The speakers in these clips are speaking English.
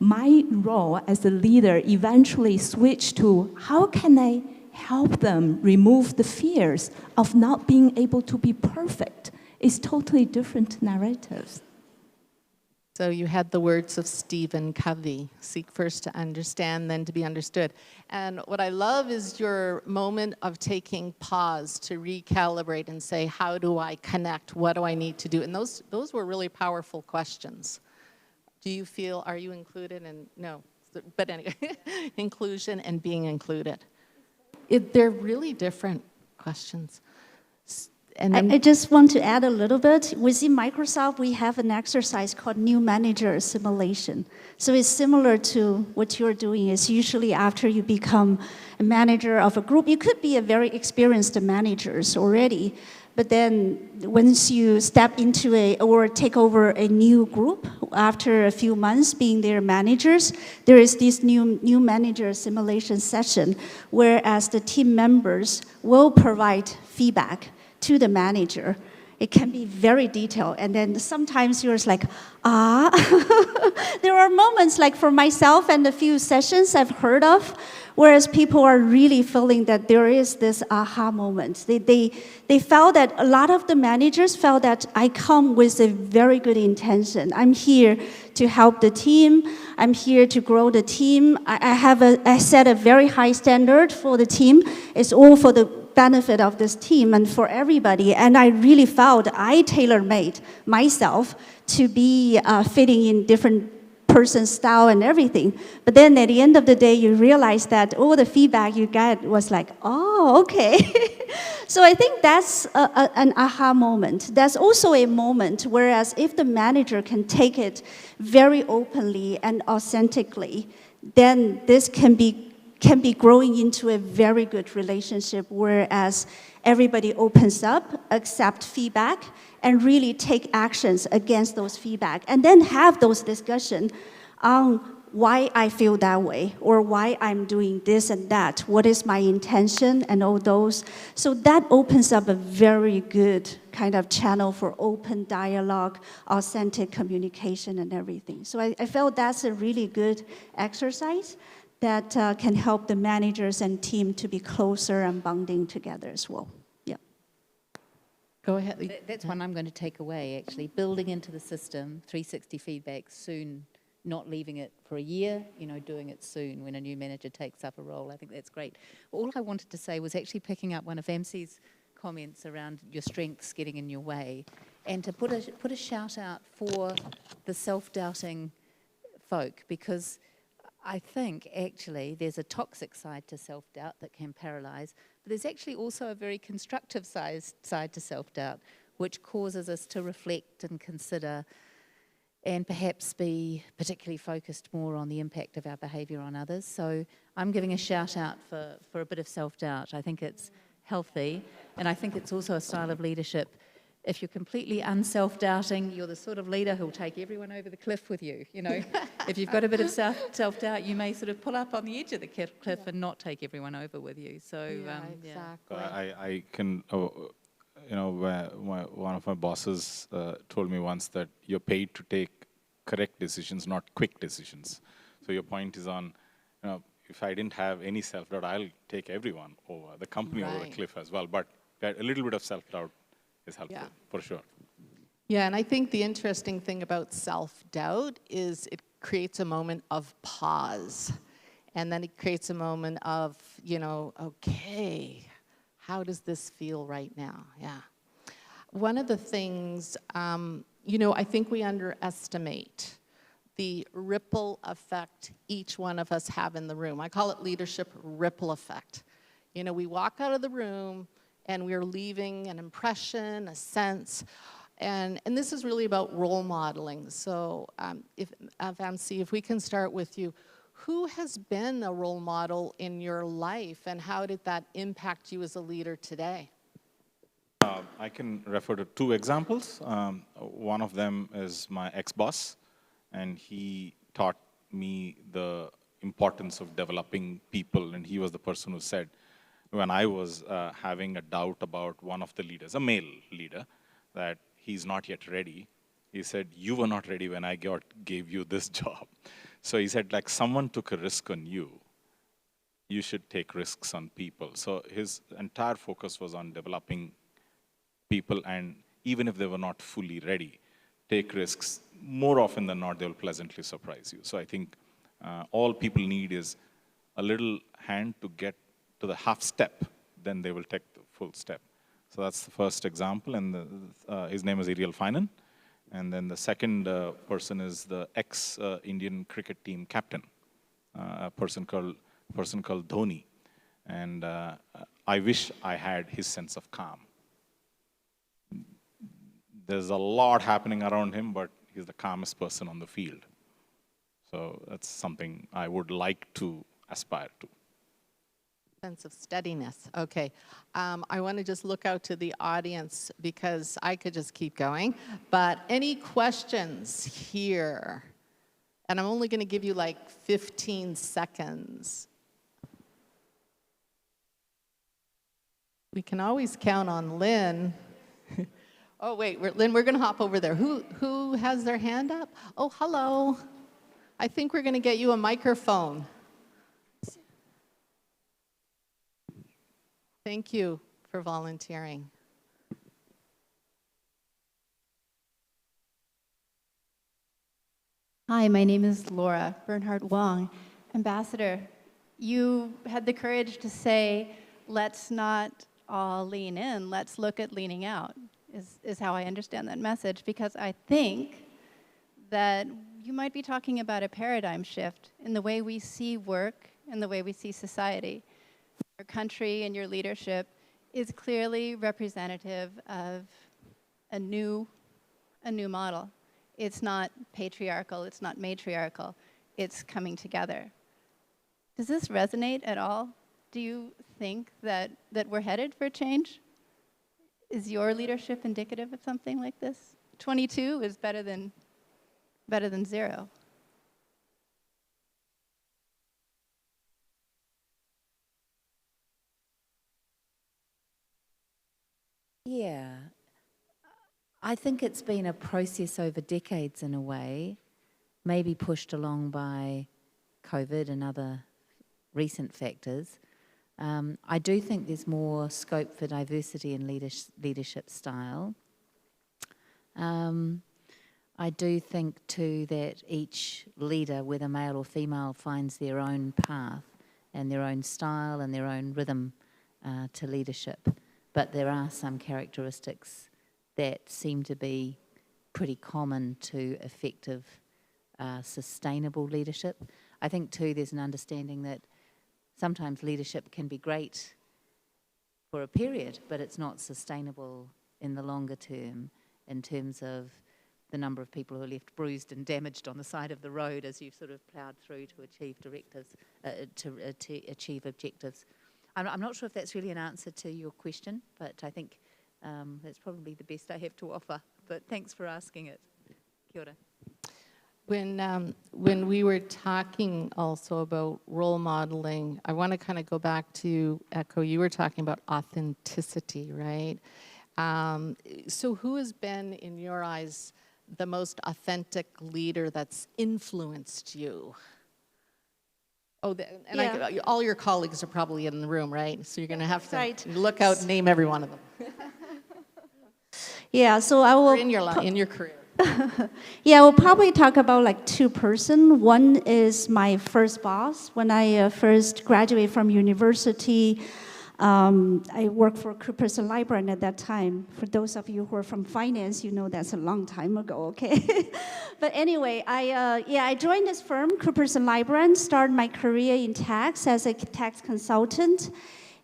my role as a leader eventually switched to how can I help them remove the fears of not being able to be perfect. It's totally different narratives. So you had the words of Stephen Covey, seek first to understand, then to be understood. And what I love is your moment of taking pause to recalibrate and say, how do I connect? What do I need to do? And those were really powerful questions. Do you feel, are you included? And no, but anyway, inclusion and being included. They're really different questions. And I just want to add a little bit. Within Microsoft, we have an exercise called New Manager Assimilation. So it's similar to what you're doing. Is usually after you become a manager of a group, you could be a very experienced manager already, but then once you step into or take over a new group, after a few months being their managers, there is this new manager assimilation session, whereas the team members will provide feedback to the manager. It can be very detailed, and then sometimes you're just like, There are moments like for myself and a few sessions I've heard of, whereas people are really feeling that there is this aha moment. They felt that a lot of the managers felt that I come with a very good intention. I'm here to help the team. I'm here to grow the team. I set a very high standard for the team. It's all for the benefit of this team and for everybody. And I really felt I tailor-made myself to be fitting in different person's style and everything. But then at the end of the day, you realize that all the feedback you get was like, oh, okay. So I think that's an aha moment. That's also a moment, whereas if the manager can take it very openly and authentically, then this can be growing into a very good relationship, whereas everybody opens up, accept feedback, and really take actions against those feedback, and then have those discussions on why I feel that way, or why I'm doing this and that, what is my intention, and all those. So that opens up a very good kind of channel for open dialogue, authentic communication, and everything. So I felt that's a really good exercise that can help the managers and team to be closer and bonding together as well. Yeah. Go ahead. That's one I'm going to take away, actually. Building into the system, 360 feedback soon, not leaving it for a year, doing it soon when a new manager takes up a role. I think that's great. All I wanted to say was actually picking up one of MC's comments around your strengths getting in your way, and to put a shout out for the self-doubting folk, because I think actually there's a toxic side to self-doubt that can paralyze, but there's actually also a very constructive side to self-doubt, which causes us to reflect and consider and perhaps be particularly focused more on the impact of our behaviour on others. So I'm giving a shout out for a bit of self-doubt. I think it's healthy, and I think it's also a style of leadership. If you're completely unself-doubting, you're the sort of leader who'll take everyone over the cliff with you, If you've got a bit of self-doubt, you may sort of pull up on the edge of the cliff and not take everyone over with you. So, exactly. I can, one of my bosses told me once that you're paid to take correct decisions, not quick decisions. So your point is on, if I didn't have any self-doubt, I'll take everyone over, the company over the cliff as well. But a little bit of self-doubt is helpful, for sure. Yeah, and I think the interesting thing about self-doubt is it creates a moment of pause. And then it creates a moment of, okay, how does this feel right now? Yeah. One of the things, I think we underestimate the ripple effect each one of us have in the room. I call it leadership ripple effect. We walk out of the room, and we're leaving an impression, a sense, and this is really about role modeling. So Vamsi, if we can start with you, who has been a role model in your life, and how did that impact you as a leader today? I can refer to two examples. One of them is my ex-boss, and he taught me the importance of developing people, and he was the person who said, when I was having a doubt about one of the leaders, a male leader, that he's not yet ready, he said, you were not ready when I gave you this job. So he said, like, someone took a risk on you, you should take risks on people. So his entire focus was on developing people, and even if they were not fully ready, take risks. More often than not, they'll pleasantly surprise you. So I think all people need is a little hand to get to the half step, then they will take the full step. So that's the first example, and his name is Ariel Finan. And then the second person is the ex-Indian cricket team captain, a person called Dhoni. And I wish I had his sense of calm. There's a lot happening around him, but he's the calmest person on the field. So that's something I would like to aspire to. Sense of steadiness. Okay. I want to just look out to the audience because I could just keep going. But any questions here? And I'm only going to give you like 15 seconds. We can always count on Lynn. Oh, wait, Lynn, we're going to hop over there. Who has their hand up? Oh, hello. I think we're going to get you a microphone. Thank you for volunteering. Hi, my name is Laura Bernhardt Wong. Ambassador, you had the courage to say, let's not all lean in, let's look at leaning out, is how I understand that message, because I think that you might be talking about a paradigm shift in the way we see work and the way we see society. Your country and your leadership is clearly representative of a new model. It's not patriarchal, it's not matriarchal, it's coming together. Does this resonate at all? Do you think that we're headed for change? Is your leadership indicative of something like this? 22 is better than 0. Yeah. I think it's been a process over decades in a way, maybe pushed along by COVID and other recent factors. I do think there's more scope for diversity in leadership style. I do think too that each leader, whether male or female, finds their own path and their own style and their own rhythm to leadership. But there are some characteristics that seem to be pretty common to effective, sustainable leadership. I think too there's an understanding that sometimes leadership can be great for a period, but it's not sustainable in the longer term in terms of the number of people who are left bruised and damaged on the side of the road as you've sort of ploughed through to achieve to achieve objectives. I'm not sure if that's really an answer to your question, but I think that's probably the best I have to offer. But thanks for asking it. Kia ora. When we were talking also about role modeling, I want to kind of go back to echo, you were talking about authenticity, right? So who has been, in your eyes, the most authentic leader that's influenced you? Oh, and Yeah. all your colleagues are probably in the room, right? So you're going to have to Right. look out and name every one of them. Yeah, so I will. Or in your career. Yeah, we'll probably talk about like two person. One is my first boss. When I first graduated from university, I worked for Coopers & Lybrand at that time. For those of you who are from finance, you know that's a long time ago, okay? But anyway, I joined this firm, Coopers & Lybrand, started my career in tax as a tax consultant.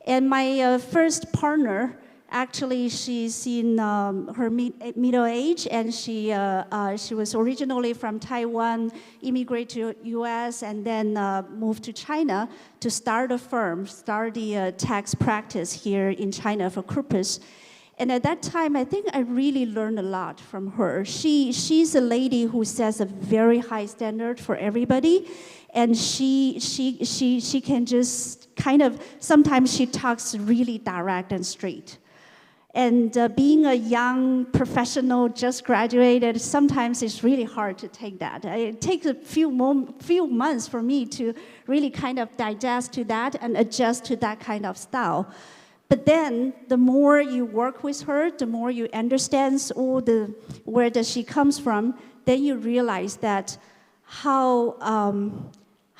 And my first partner, actually, she's in her middle age, and she was originally from Taiwan, immigrated to U.S., and then moved to China to start a firm, start the tax practice here in China for Coopers. And at that time, I think I really learned a lot from her. She's a lady who sets a very high standard for everybody, and she can just kind of, sometimes she talks really direct and straight. And being a young professional, just graduated, sometimes it's really hard to take that. It takes a few months for me to really kind of digest to that and adjust to that kind of style. But then, the more you work with her, the more you understand where does she comes from, then you realize that how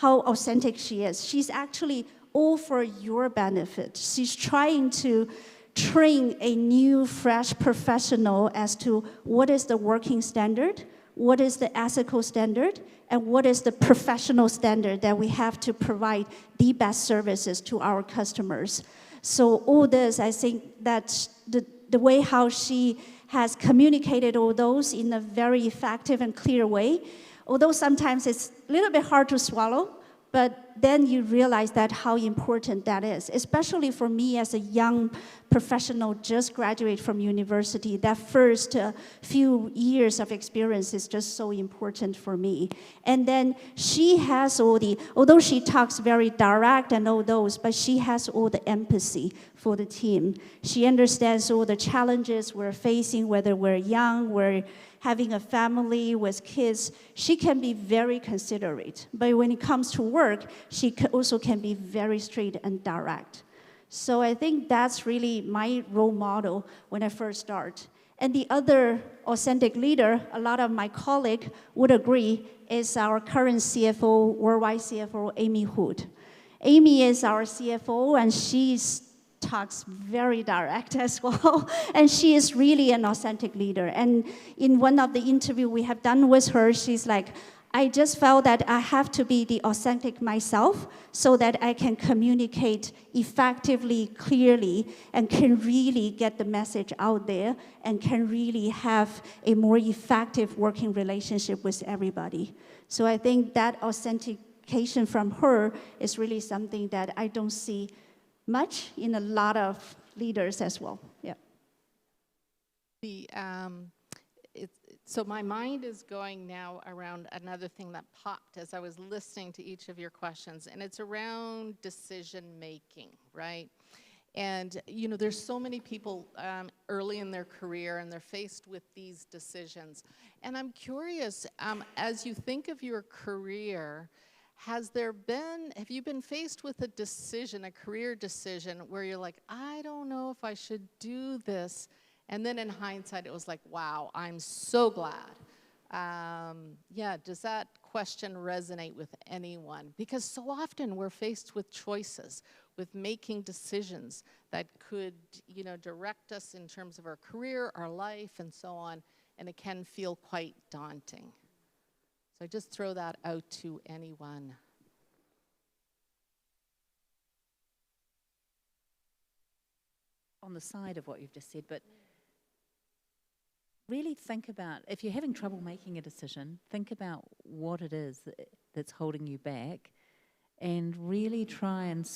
authentic she is. She's actually all for your benefit. She's trying to train a new, fresh professional as to what is the working standard, what is the ethical standard, and what is the professional standard that we have to provide the best services to our customers. So all this, I think that the way how she has communicated all those in a very effective and clear way, although sometimes it's a little bit hard to swallow, but then you realize that how important that is, especially for me as a young professional just graduate from university. That first few years of experience is just so important for me. And then she has although she talks very direct and all those, but she has all the empathy for the team. She understands all the challenges we're facing, whether we're young, we're having a family with kids. She can be very considerate, but when it comes to work, she also can be very straight and direct. So I think that's really my role model when I first start. And the other authentic leader, a lot of my colleagues would agree, is our current CFO, worldwide CFO, Amy Hood. Amy is our CFO, and she talks very direct as well. And she is really an authentic leader. And in one of the interviews we have done with her, she's like, I just felt that I have to be the authentic myself so that I can communicate effectively, clearly, and can really get the message out there and can really have a more effective working relationship with everybody. So I think that authentication from her is really something that I don't see much in a lot of leaders as well. Yeah. So my mind is going now around another thing that popped as I was listening to each of your questions, and it's around decision making, right? And you know, there's so many people early in their career, and they're faced with these decisions. And I'm curious, as you think of your career, have you been faced with a decision, a career decision, where you're like, I don't know if I should do this? And then in hindsight, it was like, wow, I'm so glad. Yeah, does that question resonate with anyone? Because so often we're faced with choices, with making decisions that could, you know, direct us in terms of our career, our life, and so on, and it can feel quite daunting. So I just throw that out to anyone. On the side of what you've just said, but really think about, if you're having trouble making a decision, think about what it is that's holding you back, and really try and